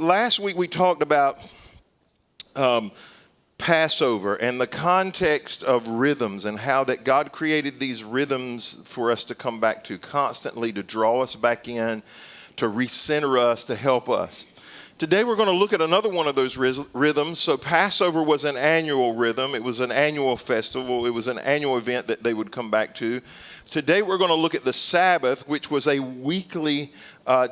last week we talked about Passover and the context of rhythms and how that God created these rhythms for us to come back to constantly, to draw us back in, to recenter us, to help us. Today we're going to look at another one of those rhythms. So Passover was an annual rhythm. It was an annual festival. It was an annual event that they would come back to. Today we're going to look at the Sabbath, which was a weekly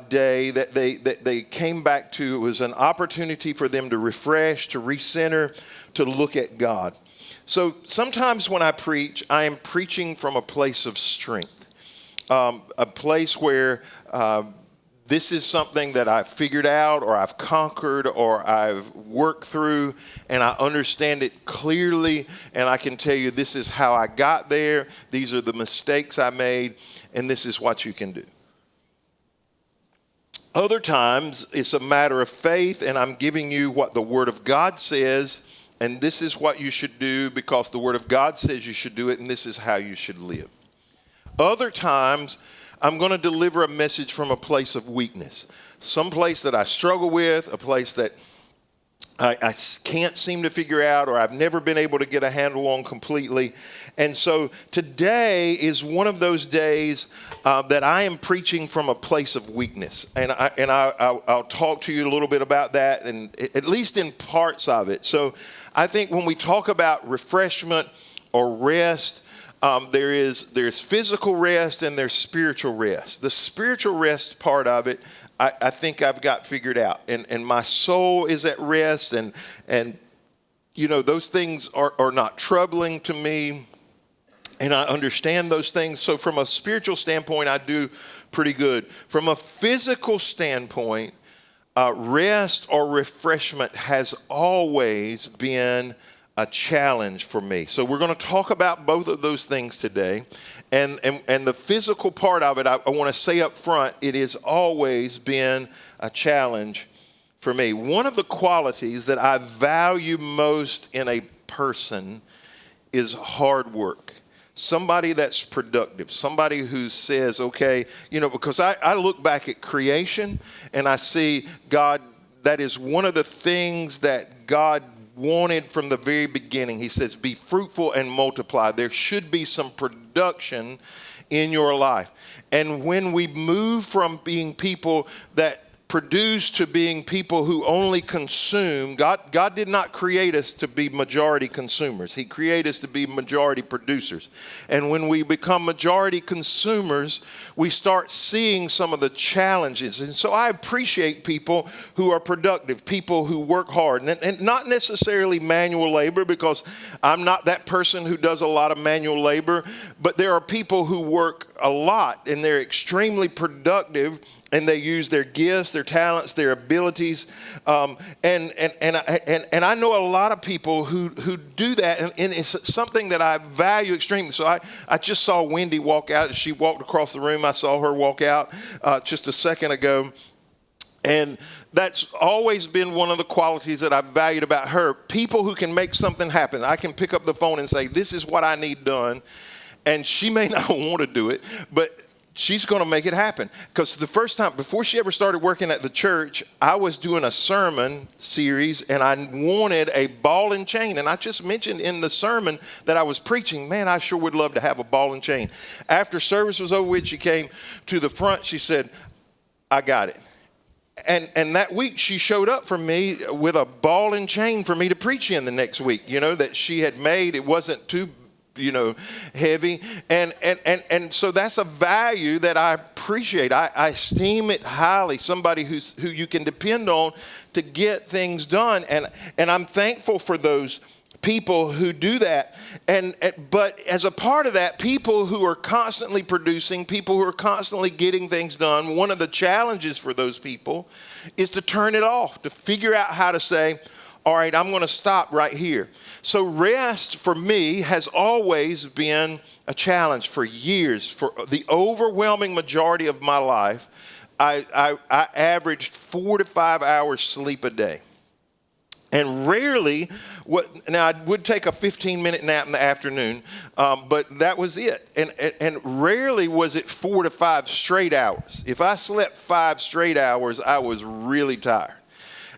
day that they came back to. It was an opportunity for them to refresh, to recenter, to look at God. So sometimes when I preach, I am preaching from a place of strength, a place where this is something that I've figured out or I've conquered or I've worked through, and I understand it clearly, and I can tell you this is how I got there, these are the mistakes I made, and this is what you can do. Other times, it's a matter of faith, and I'm giving you what the Word of God says, and this is what you should do because the Word of God says you should do it, and this is how you should live. Other times, I'm going to deliver a message from a place of weakness, some place that I struggle with, a place that I can't seem to figure out or I've never been able to get a handle on completely. And so today is one of those days that I am preaching from a place of weakness. And I'll talk to you a little bit about that, and at least in parts of it. So I think when we talk about refreshment or rest, there's physical rest and there's spiritual rest. The spiritual rest part of it, I think I've got figured out. And my soul is at rest, and you know, those things are not troubling to me, and I understand those things. So from a spiritual standpoint, I do pretty good. From a physical standpoint, rest or refreshment has always been a challenge for me. So we're going to talk about both of those things today. And the physical part of it, I want to say up front, it has always been a challenge for me. One of the qualities that I value most in a person is hard work. Somebody that's productive, somebody who says, okay, you know, because I look back at creation and I see God, that is one of the things that God wanted from the very beginning. He says, be fruitful and multiply. There should be some production in your life. And when we move from being people that produce to being people who only consume, God did not create us to be majority consumers. He created us to be majority producers. And when we become majority consumers, we start seeing some of the challenges. And so I appreciate people who are productive, people who work hard, and not necessarily manual labor, because I'm not that person who does a lot of manual labor, but there are people who work a lot and they're extremely productive, and they use their gifts, their talents, their abilities, and I know a lot of people who do that, and it's something that I value extremely. So I just saw Wendy walk out. She walked across the room. I saw her walk out just a second ago, and that's always been one of the qualities that I've valued about her. People who can make something happen. I can pick up the phone and say, this is what I need done, and she may not want to do it, but she's going to make it happen. Because the first time, before she ever started working at the church, I was doing a sermon series and I wanted a ball and chain. And I just mentioned in the sermon that I was preaching, man, I sure would love to have a ball and chain. After service was over with, she came to the front. She said, I got it. And that week she showed up for me with a ball and chain for me to preach in the next week, you know, that she had made. It wasn't too heavy. And so that's a value that I appreciate. I esteem it highly. Somebody who you can depend on to get things done. And I'm thankful for those people who do that. But as a part of that, people who are constantly producing, people who are constantly getting things done, one of the challenges for those people is to turn it off, to figure out how to say, all right, I'm going to stop right here. So rest for me has always been a challenge for years. For the overwhelming majority of my life, I averaged 4 to 5 hours sleep a day. And rarely, now I would take a 15-minute nap in the afternoon, but that was it. And rarely was it 4 to 5 straight hours. If I slept 5 straight hours, I was really tired.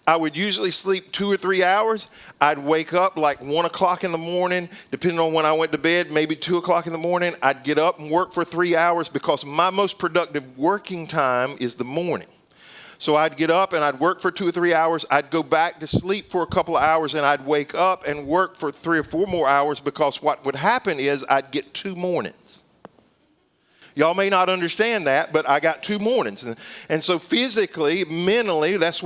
I would usually sleep 2 or 3 hours. I'd wake up like 1 o'clock in the morning, depending on when I went to bed, maybe 2 o'clock in the morning. I'd get up and work for 3 hours because my most productive working time is the morning. So I'd get up and I'd work for 2 or 3 hours. I'd go back to sleep for a couple of hours and I'd wake up and work for 3 or 4 more hours, because what would happen is I'd get 2 mornings. Y'all may not understand that, but I got 2 mornings. And so physically, mentally, that's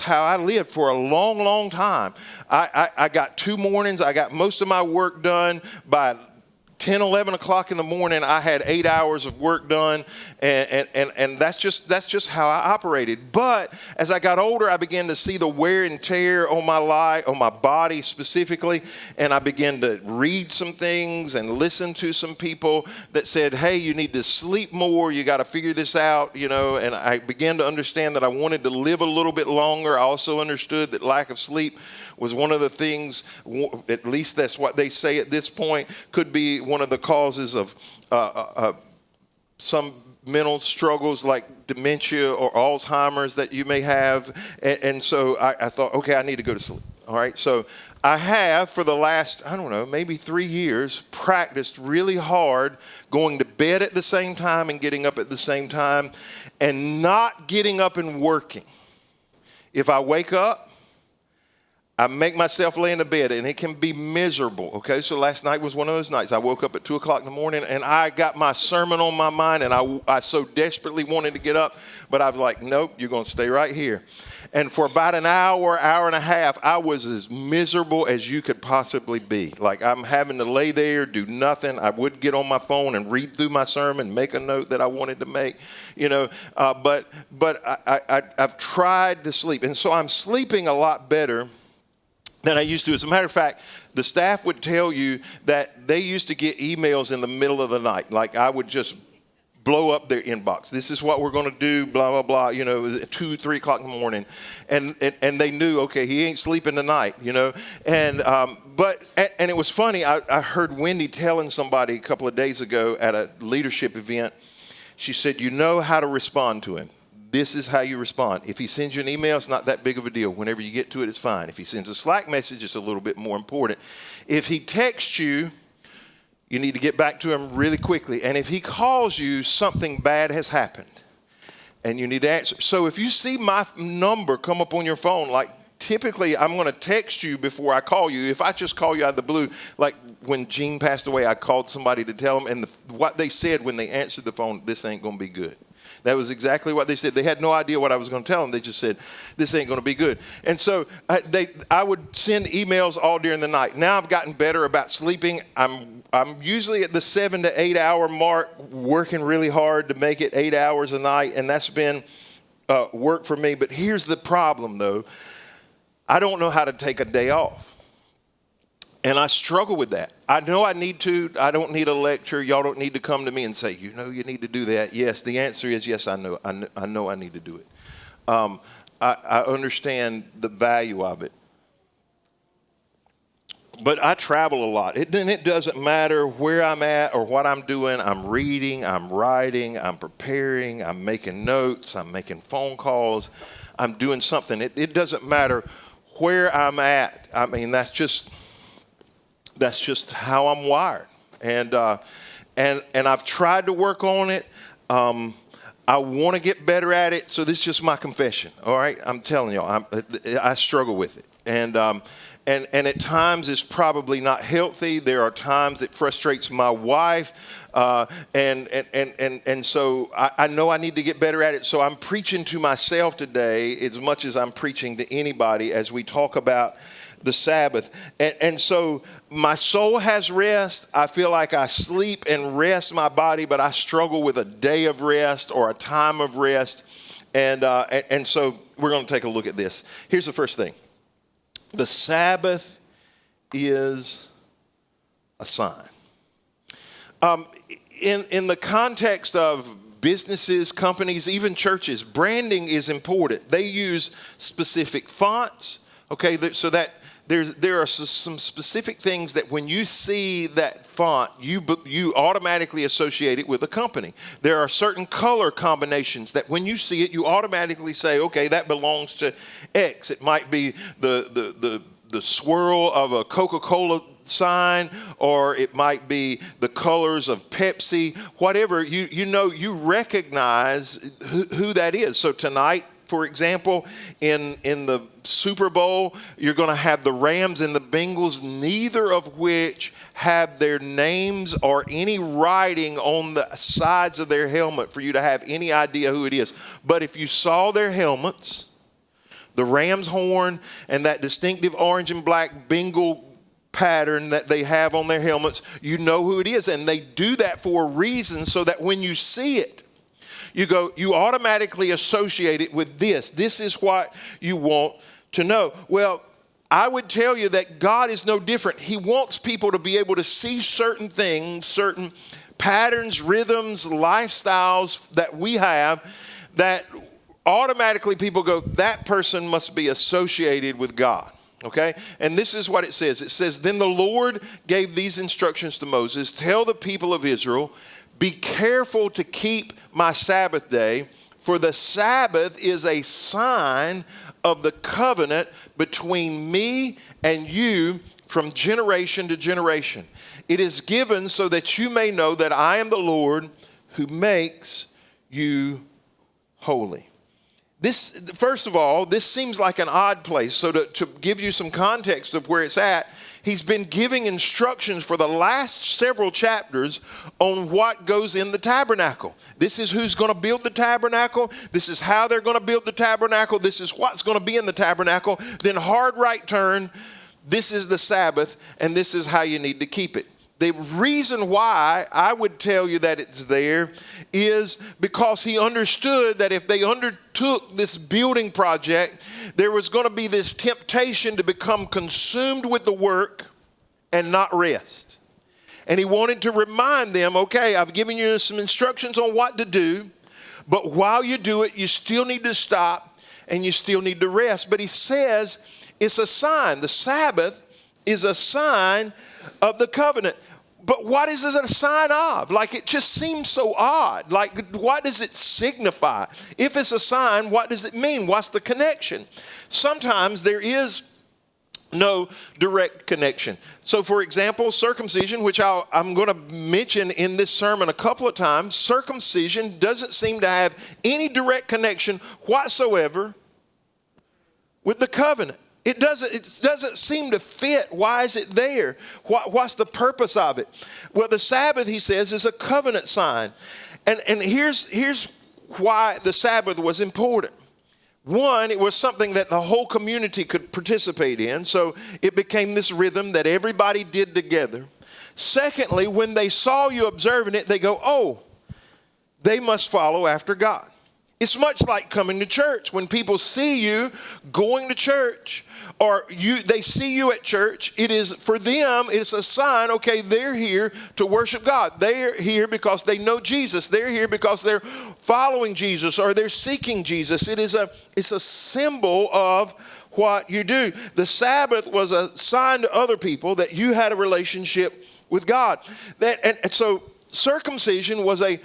how I lived for a long, long time. I got 2 mornings. I got most of my work done by 10, 11 o'clock in the morning. I had 8 hours of work done, and that's just how I operated. But as I got older, I began to see the wear and tear on my life, on my body specifically, and I began to read some things and listen to some people that said, hey, you need to sleep more, you got to figure this out, and I began to understand that I wanted to live a little bit longer. I also understood that lack of sleep was one of the things, at least that's what they say at this point, could be one of the causes of some mental struggles like dementia or Alzheimer's that you may have. And so I thought, okay, I need to go to sleep. All right. So I have, for the last, maybe 3 years, practiced really hard going to bed at the same time and getting up at the same time, and not getting up and working. If I wake up, I make myself lay in the bed, and it can be miserable, okay? So last night was one of those nights. I woke up at 2 o'clock in the morning, and I got my sermon on my mind, and I so desperately wanted to get up, but I was like, nope, you're going to stay right here. And for about an hour, hour and a half, I was as miserable as you could possibly be. Like, I'm having to lay there, do nothing. I would get on my phone and read through my sermon, make a note that I wanted to make, but I've tried to sleep. And so I'm sleeping a lot better than I used to. As a matter of fact, the staff would tell you that they used to get emails in the middle of the night. Like, I would just blow up their inbox. This is what we're going to do, blah, blah, blah. It was 2, 3 o'clock in the morning. And they knew, okay, he ain't sleeping tonight, And it was funny. I heard Wendy telling somebody a couple of days ago at a leadership event. She said, you know how to respond to him. This is how you respond. If he sends you an email, it's not that big of a deal. Whenever you get to it, it's fine. If he sends a Slack message, it's a little bit more important. If he texts you, you need to get back to him really quickly. And if he calls you, something bad has happened, and you need to answer. So if you see my number come up on your phone, like, typically I'm going to text you before I call you. If I just call you out of the blue, like when Gene passed away, I called somebody to tell them, and what they said when they answered the phone, this ain't going to be good. That was exactly what they said. They had no idea what I was going to tell them. They just said, this ain't going to be good. And so I would send emails all during the night. Now I've gotten better about sleeping. I'm usually at the 7 to 8 hour mark, working really hard to make it 8 hours a night, and that's been work for me. But here's the problem, though. I don't know how to take a day off. And I struggle with that. I know I need to. I don't need a lecture. Y'all don't need to come to me and say, you need to do that. Yes, the answer is yes, I know. I know I need to do it. I understand the value of it. But I travel a lot. It doesn't matter where I'm at or what I'm doing. I'm reading, I'm writing, I'm preparing, I'm making notes, I'm making phone calls, I'm doing something. It doesn't matter where I'm at. I mean, that's just how I'm wired, and I've tried to work on it. I want to get better at it. So this is just my confession. All right, I'm telling y'all, I struggle with it, and at times it's probably not healthy. There are times it frustrates my wife, and so I know I need to get better at it. So I'm preaching to myself today as much as I'm preaching to anybody as we talk about the Sabbath. And so my soul has rest. I feel like I sleep and rest my body, but I struggle with a day of rest or a time of rest. And so we're going to take a look at this. Here's the first thing. The Sabbath is a sign. In the context of businesses, companies, even churches, branding is important. They use specific fonts, okay, so that there are some specific things that when you see that font, you automatically associate it with a company. There are certain color combinations that when you see it, you automatically say, okay, that belongs to X. It might be the swirl of a Coca-Cola sign, or it might be the colors of Pepsi, whatever. You recognize who that is. So tonight, for example, in the Super Bowl, you're going to have the Rams and the Bengals, neither of which have their names or any writing on the sides of their helmet for you to have any idea who it is. But if you saw their helmets, the ram's horn and that distinctive orange and black Bengal pattern that they have on their helmets, you know who it is. And they do that for a reason, so that when you see it, you automatically associate it with this. This is what you want to know. Well, I would tell you that God is no different. He wants people to be able to see certain things, certain patterns, rhythms, lifestyles that we have, that automatically people go, that person must be associated with God. Okay? And this is what it says. It says, then the Lord gave these instructions to Moses: tell the people of Israel, be careful to keep my Sabbath day, for the Sabbath is a sign of the covenant between me and you from generation to generation. It is given so that you may know that I am the Lord who makes you holy. This, first of all, this seems like an odd place. So to give you some context of where it's at, he's been giving instructions for the last several chapters on what goes in the tabernacle. This is who's going to build the tabernacle. This is how they're going to build the tabernacle. This is what's going to be in the tabernacle. Then hard right turn, this is the Sabbath, and this is how you need to keep it. The reason why I would tell you that it's there is because he understood that if they undertook this building project, there was going to be this temptation to become consumed with the work and not rest. And he wanted to remind them, okay, I've given you some instructions on what to do, but while you do it, you still need to stop and you still need to rest. But he says it's a sign. The Sabbath is a sign of the covenant. But what is it a sign of? Like, it just seems so odd. Like, what does it signify? If it's a sign, what does it mean? What's the connection? Sometimes there is no direct connection. So, for example, circumcision, which I'm going to mention in this sermon a couple of times, circumcision doesn't seem to have any direct connection whatsoever with the covenant. It doesn't seem to fit. Why is it there? What's the purpose of it? Well, the Sabbath, he says, is a covenant sign. And here's why the Sabbath was important. One, it was something that the whole community could participate in. So it became this rhythm that everybody did together. Secondly, when they saw you observing it, they go, oh, they must follow after God. It's much like coming to church. When people see you going to church, or they see you at church, it is for them, it's a sign, okay, they're here to worship God. They're here because they know Jesus. They're here because they're following Jesus, or they're seeking Jesus. It's a symbol of what you do. The Sabbath was a sign to other people that you had a relationship with God. And so circumcision was a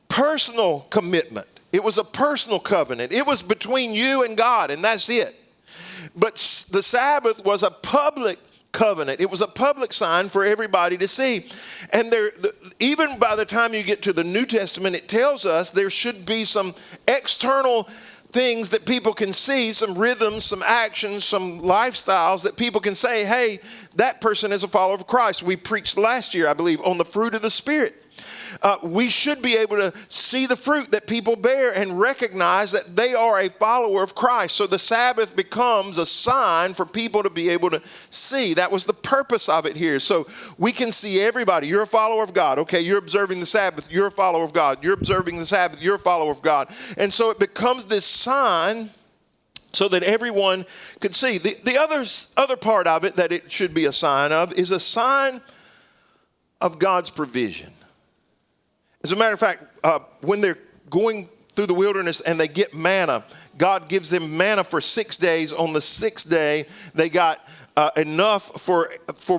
personal commitment. It was a personal covenant. It was between you and God, and that's it. But the Sabbath was a public covenant. It was a public sign for everybody to see. And even by the time you get to the New Testament, it tells us there should be some external things that people can see, some rhythms, some actions, some lifestyles that people can say, hey, that person is a follower of Christ. We preached last year, I believe, on the fruit of the Spirit. We should be able to see the fruit that people bear and recognize that they are a follower of Christ. So the Sabbath becomes a sign for people to be able to see. That was the purpose of it here. So we can see everybody. You're a follower of God. Okay, you're observing the Sabbath. You're a follower of God. You're observing the Sabbath. You're a follower of God. And so it becomes this sign so that everyone could see. The other part of it that it should be a sign of is a sign of God's provision. As a matter of fact, when they're going through the wilderness and they get manna, God gives them manna for 6 days. On the sixth day, they got enough for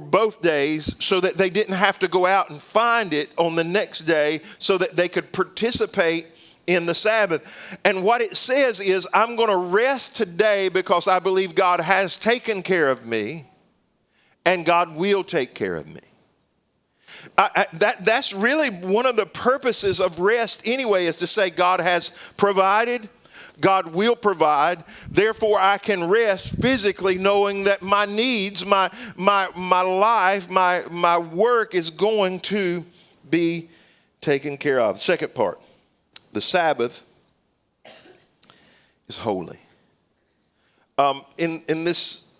both days so that they didn't have to go out and find it on the next day so that they could participate in the Sabbath. And what it says is, I'm going to rest today because I believe God has taken care of me and God will take care of me. That's really one of the purposes of rest anyway, is to say God has provided, God will provide, therefore I can rest physically knowing that my needs, my life, my work is going to be taken care of. Second part, the Sabbath is holy. In this,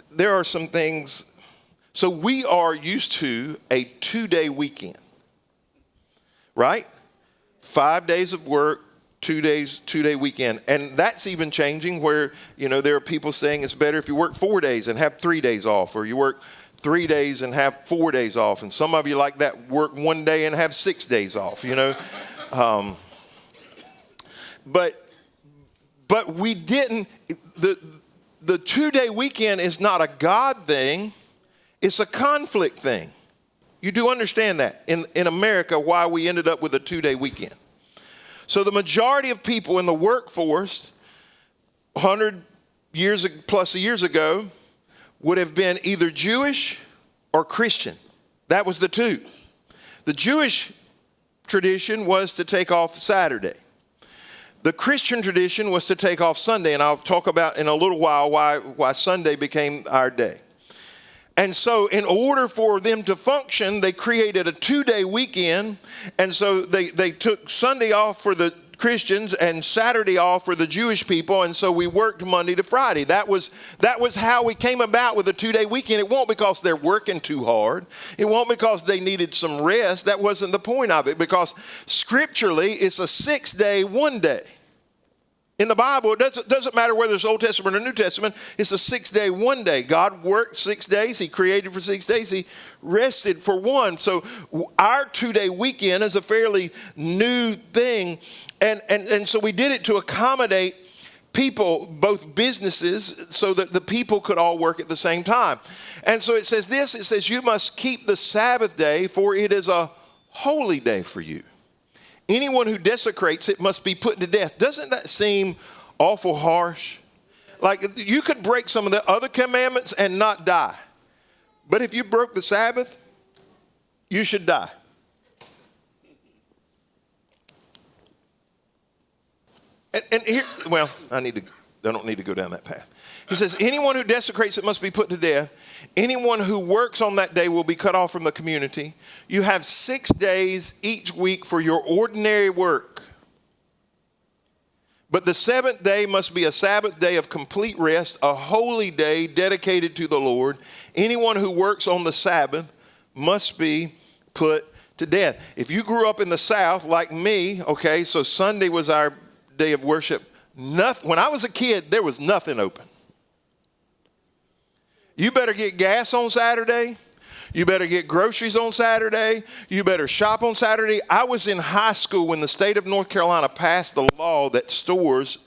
there are some things. So we are used to a 2-day weekend, right? 5 days of work, 2-day weekend. And that's even changing where, there are people saying it's better if you work 4 days and have 3 days off, or you work 3 days and have 4 days off. And some of you like that, work 1 day and have 6 days off, But we didn't, the 2-day weekend is not a God thing. It's a conflict thing. You do understand that in America, why we ended up with a 2-day weekend. So the majority of people in the workforce 100 years plus years ago would have been either Jewish or Christian. That was the two. The Jewish tradition was to take off Saturday. The Christian tradition was to take off Sunday, and I'll talk about in a little while why Sunday became our day. And so in order for them to function, they created a 2-day weekend. And so they took Sunday off for the Christians and Saturday off for the Jewish people. And so we worked Monday to Friday. That was how we came about with a 2-day weekend. It won't because they're working too hard. It won't because they needed some rest. That wasn't the point of it, because scripturally it's a 6-day, 1 day. In the Bible, it doesn't matter whether it's Old Testament or New Testament, it's a 6-day, 1 day. God worked 6 days. He created for 6 days. He rested for 1. So our 2-day weekend is a fairly new thing. And so we did it to accommodate people, both businesses, so that the people could all work at the same time. And so it says, you must keep the Sabbath day, for it is a holy day for you. Anyone who desecrates it must be put to death. Doesn't that seem awful harsh? Like, you could break some of the other commandments and not die. But if you broke the Sabbath, you should die. And here, I don't need to go down that path. He says, anyone who desecrates it must be put to death. Anyone who works on that day will be cut off from the community. You have 6 days each week for your ordinary work. But the 7th day must be a Sabbath day of complete rest, a holy day dedicated to the Lord. Anyone who works on the Sabbath must be put to death. If you grew up in the South like me, okay, so Sunday was our day of worship. When I was a kid, there was nothing open. You better get gas on Saturday. You better get groceries on Saturday. You better shop on Saturday. I was in high school when the state of North Carolina passed the law that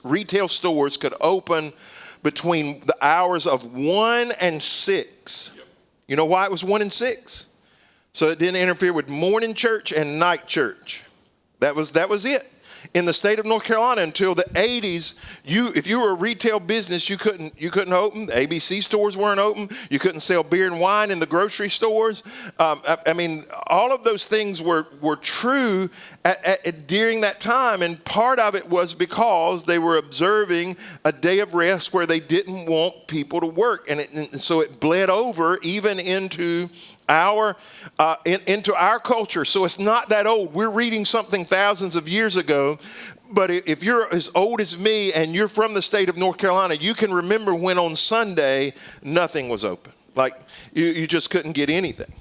retail stores could open between the hours of 1 and 6. You know why it was 1 and 6? So it didn't interfere with morning church and night church. That was it. In the state of North Carolina until the 80s, if you were a retail business, you couldn't open. The ABC stores weren't open. You couldn't sell beer and wine in the grocery stores. All of those things were true during that time, and part of it was because they were observing a day of rest where they didn't want people to work, and so it bled over even into our culture. So it's not that old. We're reading something thousands of years ago, but if you're as old as me and you're from the state of North Carolina, you can remember when on Sunday nothing was open. Like you just couldn't get anything.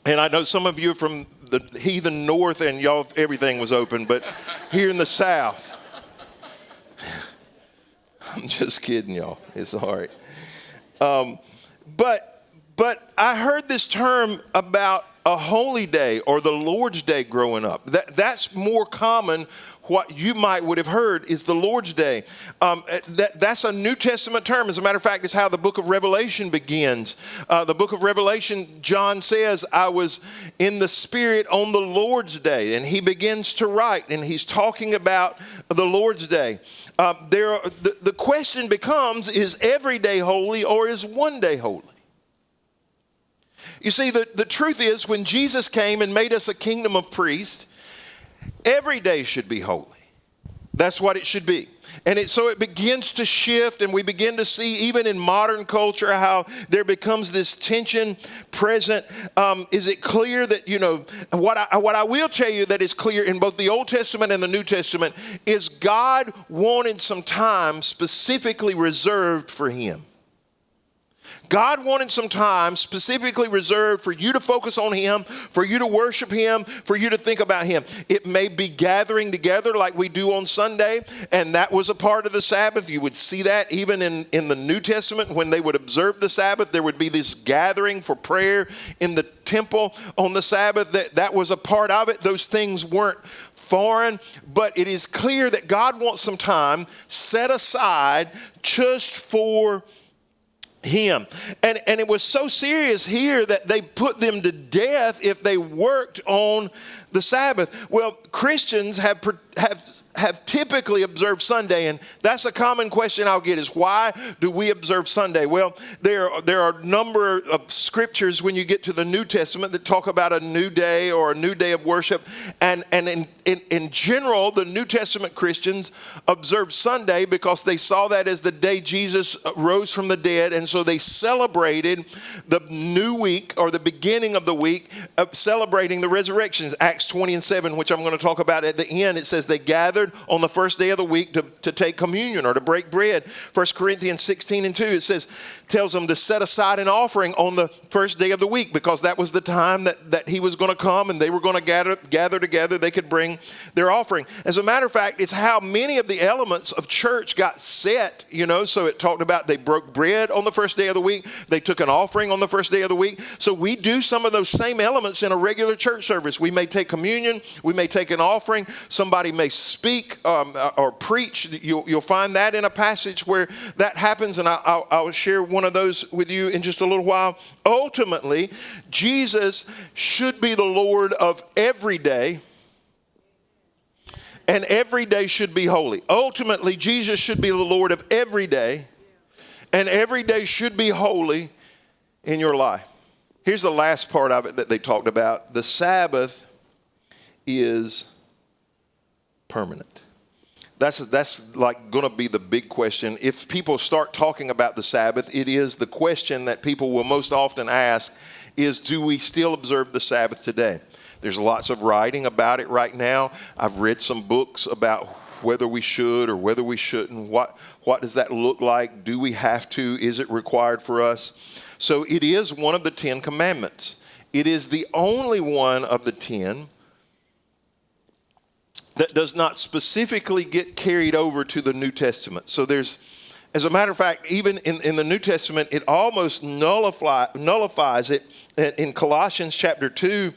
And I know some of you are from the heathen north and everything was open, but here in the South, I'm just kidding y'all. It's all right. But I heard this term about a holy day or the Lord's Day growing up. That's more common. What you would have heard is the Lord's Day. That's a New Testament term. As a matter of fact, it's how the book of Revelation begins. The book of Revelation, John says, I was in the Spirit on the Lord's Day. And he begins to write, and he's talking about the Lord's Day. The question becomes, is every day holy or is one day holy? You see, the truth is, when Jesus came and made us a kingdom of priests, every day should be holy. That's what it should be. And so it begins to shift, and we begin to see, even in modern culture, how there becomes this tension present. Is it clear that, what I will tell you that is clear in both the Old Testament and the New Testament is God wanted some time specifically reserved for him. God wanted some time specifically reserved for you to focus on him, for you to worship him, for you to think about him. It may be gathering together like we do on Sunday, and that was a part of the Sabbath. You would see that even in the New Testament when they would observe the Sabbath. There would be this gathering for prayer in the temple on the Sabbath. That was a part of it. Those things weren't foreign, but it is clear that God wants some time set aside just for him. And it was so serious here that they put them to death if they worked on the Sabbath. Well, Christians have typically observed Sunday, and that's a common question I'll get is, why do we observe Sunday? Well, there are a number of scriptures when you get to the New Testament that talk about a new day or a new day of worship. And in general, the New Testament Christians observed Sunday because they saw that as the day Jesus rose from the dead, and so they celebrated the new week or the beginning of the week, celebrating the resurrection. Acts 20:7, which I'm going to talk about at the end, it says they gathered on the first day of the week to take communion or to break bread. 1 Corinthians 16:2, it tells them to set aside an offering on the first day of the week because that was the time that he was going to come and they were going to gather together. They could bring their offering. As a matter of fact, it's how many of the elements of church got set, so it talked about they broke bread on the first day of the week. They took an offering on the first day of the week. So we do some of those same elements in a regular church service. We may take communion. We may take an offering. Somebody may speak or preach. You'll find that in a passage where that happens, and I'll share one of those with you in just a little while. Ultimately, Jesus should be the Lord of every day, and every day should be holy. Ultimately, Jesus should be the Lord of every day, and every day should be holy in your life. Here's the last part of it that they talked about. The Sabbath is permanent. That's like going to be the big question. If people start talking about the Sabbath, it is the question that people will most often ask is, do we still observe the Sabbath today? There's lots of writing about it right now. I've read some books about whether we should or whether we shouldn't. What does that look like? Do we have to? Is it required for us? So it is one of the 10 commandments. It is the only one of the 10 that does not specifically get carried over to the New Testament. So as a matter of fact, even in the New Testament, it almost nullifies it. In Colossians chapter 2,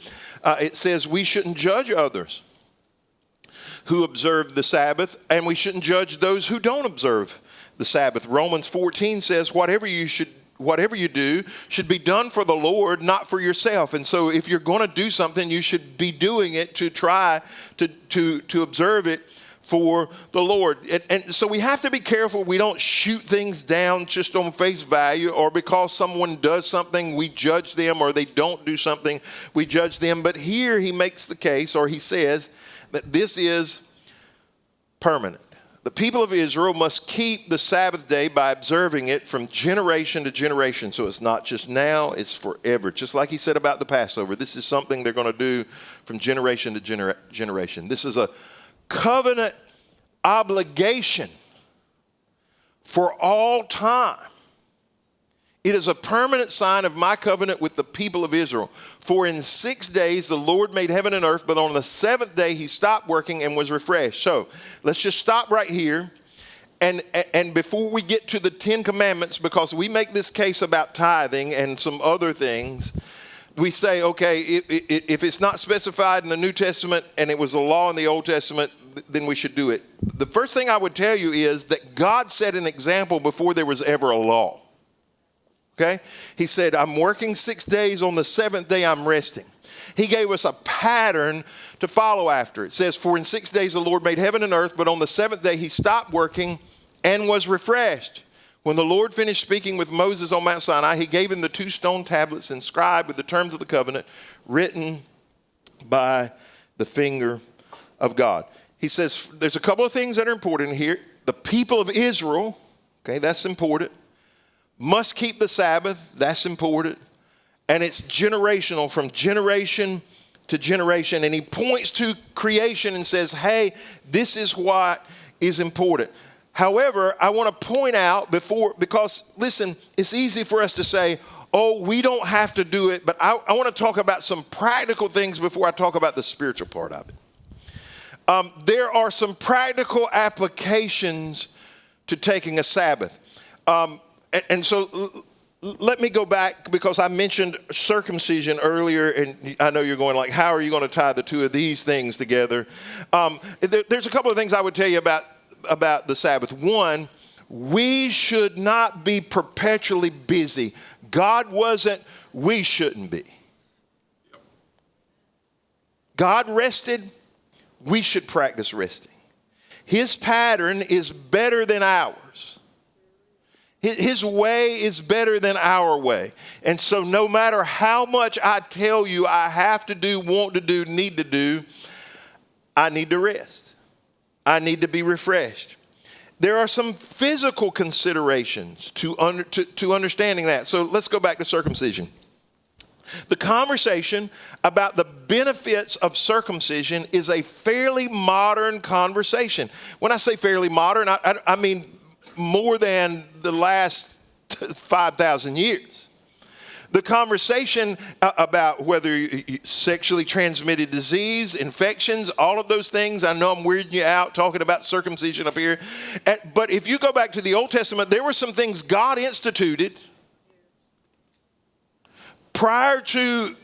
it says we shouldn't judge others who observe the Sabbath, and we shouldn't judge those who don't observe the Sabbath. Romans 14 says whatever you do should be done for the Lord, not for yourself. And so if you're going to do something, you should be doing it to try to observe it for the Lord. And so we have to be careful we don't shoot things down just on face value, or because someone does something, we judge them, or they don't do something, we judge them. But here he makes the case, or he says that this is permanent. The people of Israel must keep the Sabbath day by observing it from generation to generation. So it's not just now, it's forever. Just like he said about the Passover, this is something they're going to do from generation to generation. This is a covenant obligation for all time. It is a permanent sign of my covenant with the people of Israel. For in 6 days the Lord made heaven and earth, but on the seventh day he stopped working and was refreshed. So let's just stop right here. And before we get to the 10 commandments, because we make this case about tithing and some other things, we say, okay, if it's not specified in the New Testament and it was the law in the Old Testament, then we should do it. The first thing I would tell you is that God set an example before there was ever a law. Okay? He said, I'm working 6 days. On the seventh day, I'm resting. He gave us a pattern to follow after. It says, for in 6 days the Lord made heaven and earth, but on the seventh day he stopped working and was refreshed. When the Lord finished speaking with Moses on Mount Sinai, he gave him the 2 stone tablets inscribed with the terms of the covenant written by the finger of God. He says there's a couple of things that are important here. The people of Israel, okay, that's important, must keep the Sabbath. That's important. And it's generational, from generation to generation. And he points to creation and says, hey, this is what is important. However, I want to point out because listen, it's easy for us to say, oh, we don't have to do it. But I want to talk about some practical things before I talk about the spiritual part of it. There are some practical applications to taking a Sabbath. And so let me go back, because I mentioned circumcision earlier, and I know you're going like, how are you going to tie the two of these things together? There's a couple of things I would tell you about the Sabbath. One, we should not be perpetually busy. God wasn't, we shouldn't be. God rested, we should practice resting. His pattern is better than ours. His way is better than our way. And so no matter how much I tell you I have to do, want to do, need to do, I need to rest. I need to be refreshed. There are some physical considerations to understanding that. So let's go back to circumcision. The conversation about the benefits of circumcision is a fairly modern conversation. When I say fairly modern, I mean more than the last 5,000 years. The conversation about whether sexually transmitted disease, infections, all of those things. I know I'm weirding you out talking about circumcision up here. But if you go back to the Old Testament, there were some things God instituted prior to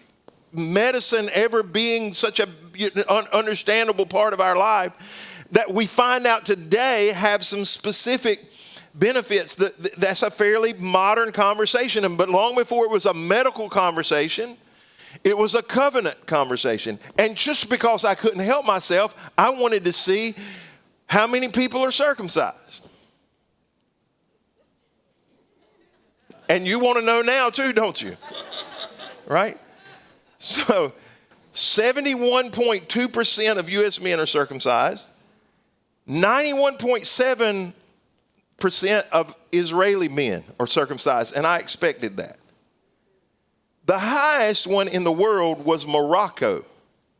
medicine ever being such an understandable part of our life that we find out today have some specific benefits. That's a fairly modern conversation. But long before it was a medical conversation, it was a covenant conversation. And just because I couldn't help myself, I wanted to see how many people are circumcised. And you want to know now too, don't you? Right? So 71.2% of U.S. men are circumcised. 91.7% of Israeli men are circumcised, and I expected that. The highest one in the world was Morocco,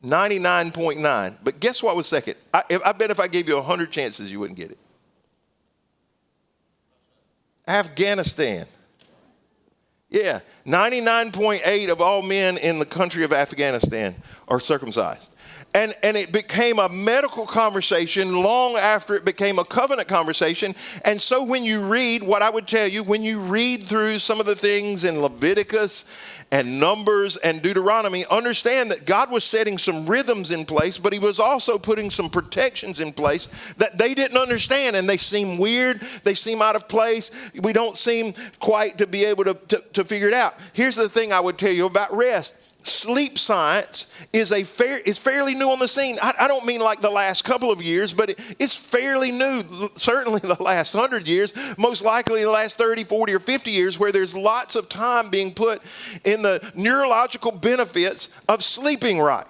99.9. But guess what was second? I bet if I gave you 100 chances, you wouldn't get it. Afghanistan. Yeah, 99.8 of all men in the country of Afghanistan are circumcised. And it became a medical conversation long after it became a covenant conversation. And so when you read, what I would tell you, when you read through some of the things in Leviticus and Numbers and Deuteronomy, understand that God was setting some rhythms in place, but he was also putting some protections in place that they didn't understand. And they seem weird. They seem out of place. We don't seem quite to be able to figure it out. Here's the thing I would tell you about rest. Sleep science is fairly new on the scene. I don't mean like the last couple of years, but it's fairly new. Certainly the last 100 years, most likely the last 30, 40, or 50 years, where there's lots of time being put in the neurological benefits of sleeping right.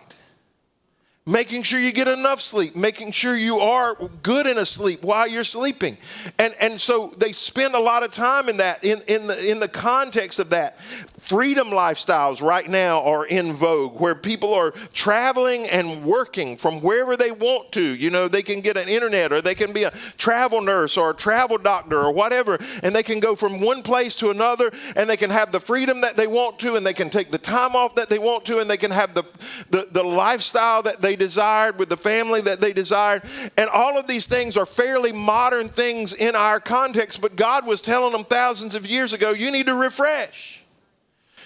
Making sure you get enough sleep, making sure you are good in a sleep while you're sleeping. And so they spend a lot of time in that, in the context of that. Freedom lifestyles right now are in vogue, where people are traveling and working from wherever they want to. You know, they can get an internet, or they can be a travel nurse or a travel doctor or whatever, and they can go from one place to another, and they can have the freedom that they want to, and they can take the time off that they want to, and they can have the lifestyle that they desired with the family that they desired. And all of these things are fairly modern things in our context, but God was telling them thousands of years ago, you need to refresh.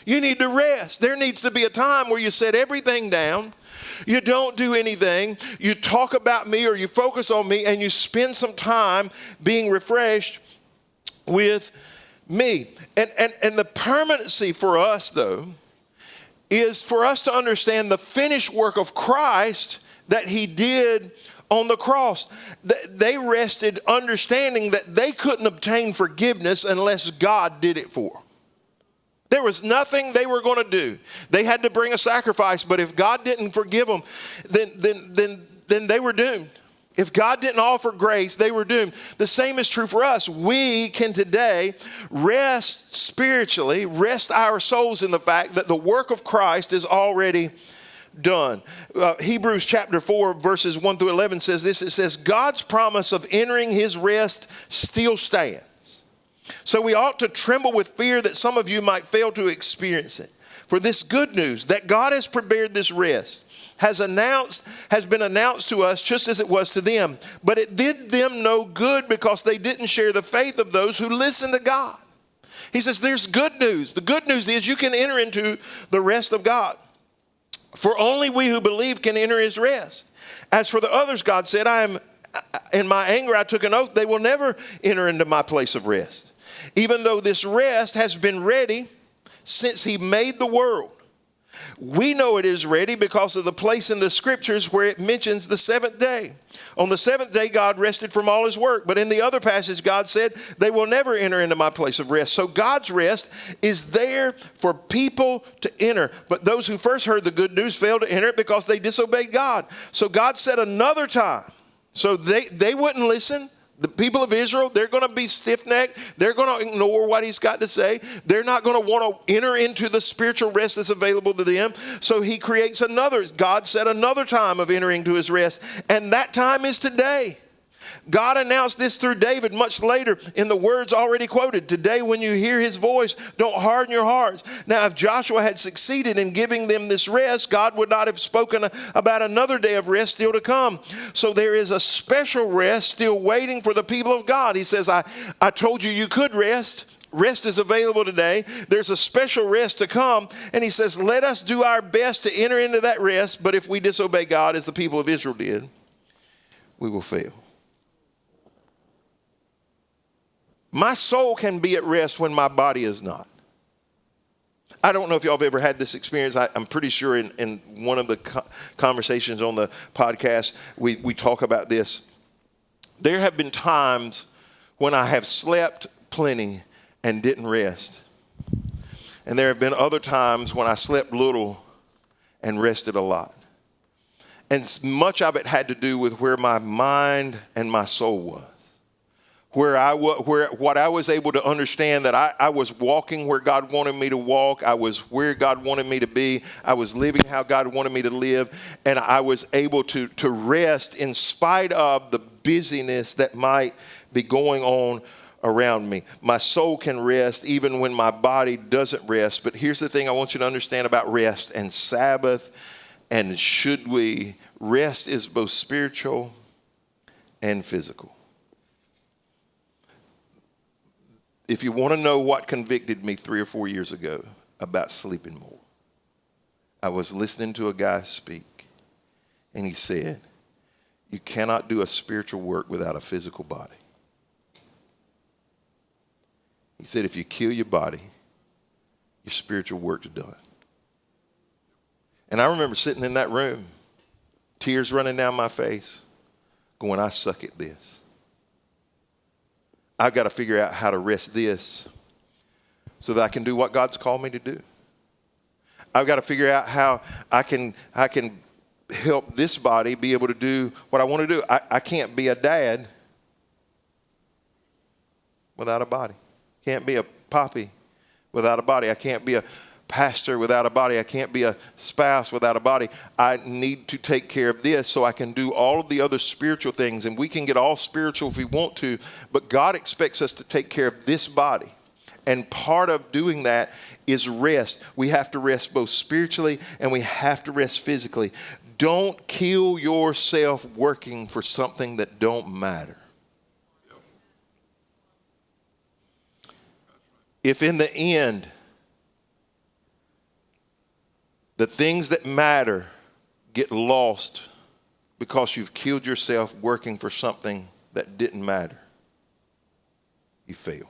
You need to rest. There needs to be a time where you set everything down. You don't do anything. You talk about me or you focus on me and you spend some time being refreshed with me. And the permanency for us, though, is for us to understand the finished work of Christ that he did on the cross. They rested understanding that they couldn't obtain forgiveness unless God did it for them. There was nothing they were going to do. They had to bring a sacrifice, but if God didn't forgive them, then they were doomed. If God didn't offer grace, they were doomed. The same is true for us. We can today rest spiritually, rest our souls in the fact that the work of Christ is already done. Hebrews chapter 4 verses 1 through 11 says this. It says, God's promise of entering his rest still stands. So we ought to tremble with fear that some of you might fail to experience it. For this good news that God has prepared this rest has been announced to us just as it was to them. But it did them no good because they didn't share the faith of those who listen to God. He says there's good news. The good news is you can enter into the rest of God. For only we who believe can enter his rest. As for the others, God said, in my anger I took an oath, they will never enter into my place of rest. Even though this rest has been ready since he made the world. We know it is ready because of the place in the scriptures where it mentions the seventh day. On the seventh day, God rested from all his work. But in the other passage, God said, they will never enter into my place of rest. So God's rest is there for people to enter. But those who first heard the good news failed to enter it because they disobeyed God. So God set another time. So they wouldn't listen. The people of Israel, they're going to be stiff-necked. They're going to ignore what he's got to say. They're not going to want to enter into the spiritual rest that's available to them. So he creates God set another time of entering to his rest. And that time is today. God announced this through David much later in the words already quoted. Today, when you hear his voice, don't harden your hearts. Now, if Joshua had succeeded in giving them this rest, God would not have spoken about another day of rest still to come. So there is a special rest still waiting for the people of God. He says, I told you you could rest. Rest is available today. There's a special rest to come. And he says, let us do our best to enter into that rest. But if we disobey God as the people of Israel did, we will fail. My soul can be at rest when my body is not. I don't know if y'all have ever had this experience. I'm pretty sure in one of the conversations on the podcast, we talk about this. There have been times when I have slept plenty and didn't rest. And there have been other times when I slept little and rested a lot. And much of it had to do with where my mind and my soul was. What I was able to understand that I was walking where God wanted me to walk. I was where God wanted me to be. I was living how God wanted me to live. And I was able to rest in spite of the busyness that might be going on around me. My soul can rest even when my body doesn't rest. But here's the thing I want you to understand about rest and Sabbath. And should we, rest is both spiritual and physical. If you want to know what convicted me 3 or 4 years ago about sleeping more, I was listening to a guy speak, and he said, you cannot do a spiritual work without a physical body. He said, if you kill your body, your spiritual work's done. And I remember sitting in that room, tears running down my face, going, I suck at this. I've got to figure out how to rest this so that I can do what God's called me to do. I've got to figure out how I can help this body be able to do what I want to do. I can't be a dad without a body. Can't be a poppy without a body. I can't be a pastor without a body. I can't be a spouse without a body. I need to take care of this so I can do all of the other spiritual things. And we can get all spiritual if we want to, but God expects us to take care of this body. And part of doing that is rest. We have to rest both spiritually and we have to rest physically. Don't kill yourself working for something that don't matter. If in the end the things that matter get lost because you've killed yourself working for something that didn't matter, you fail.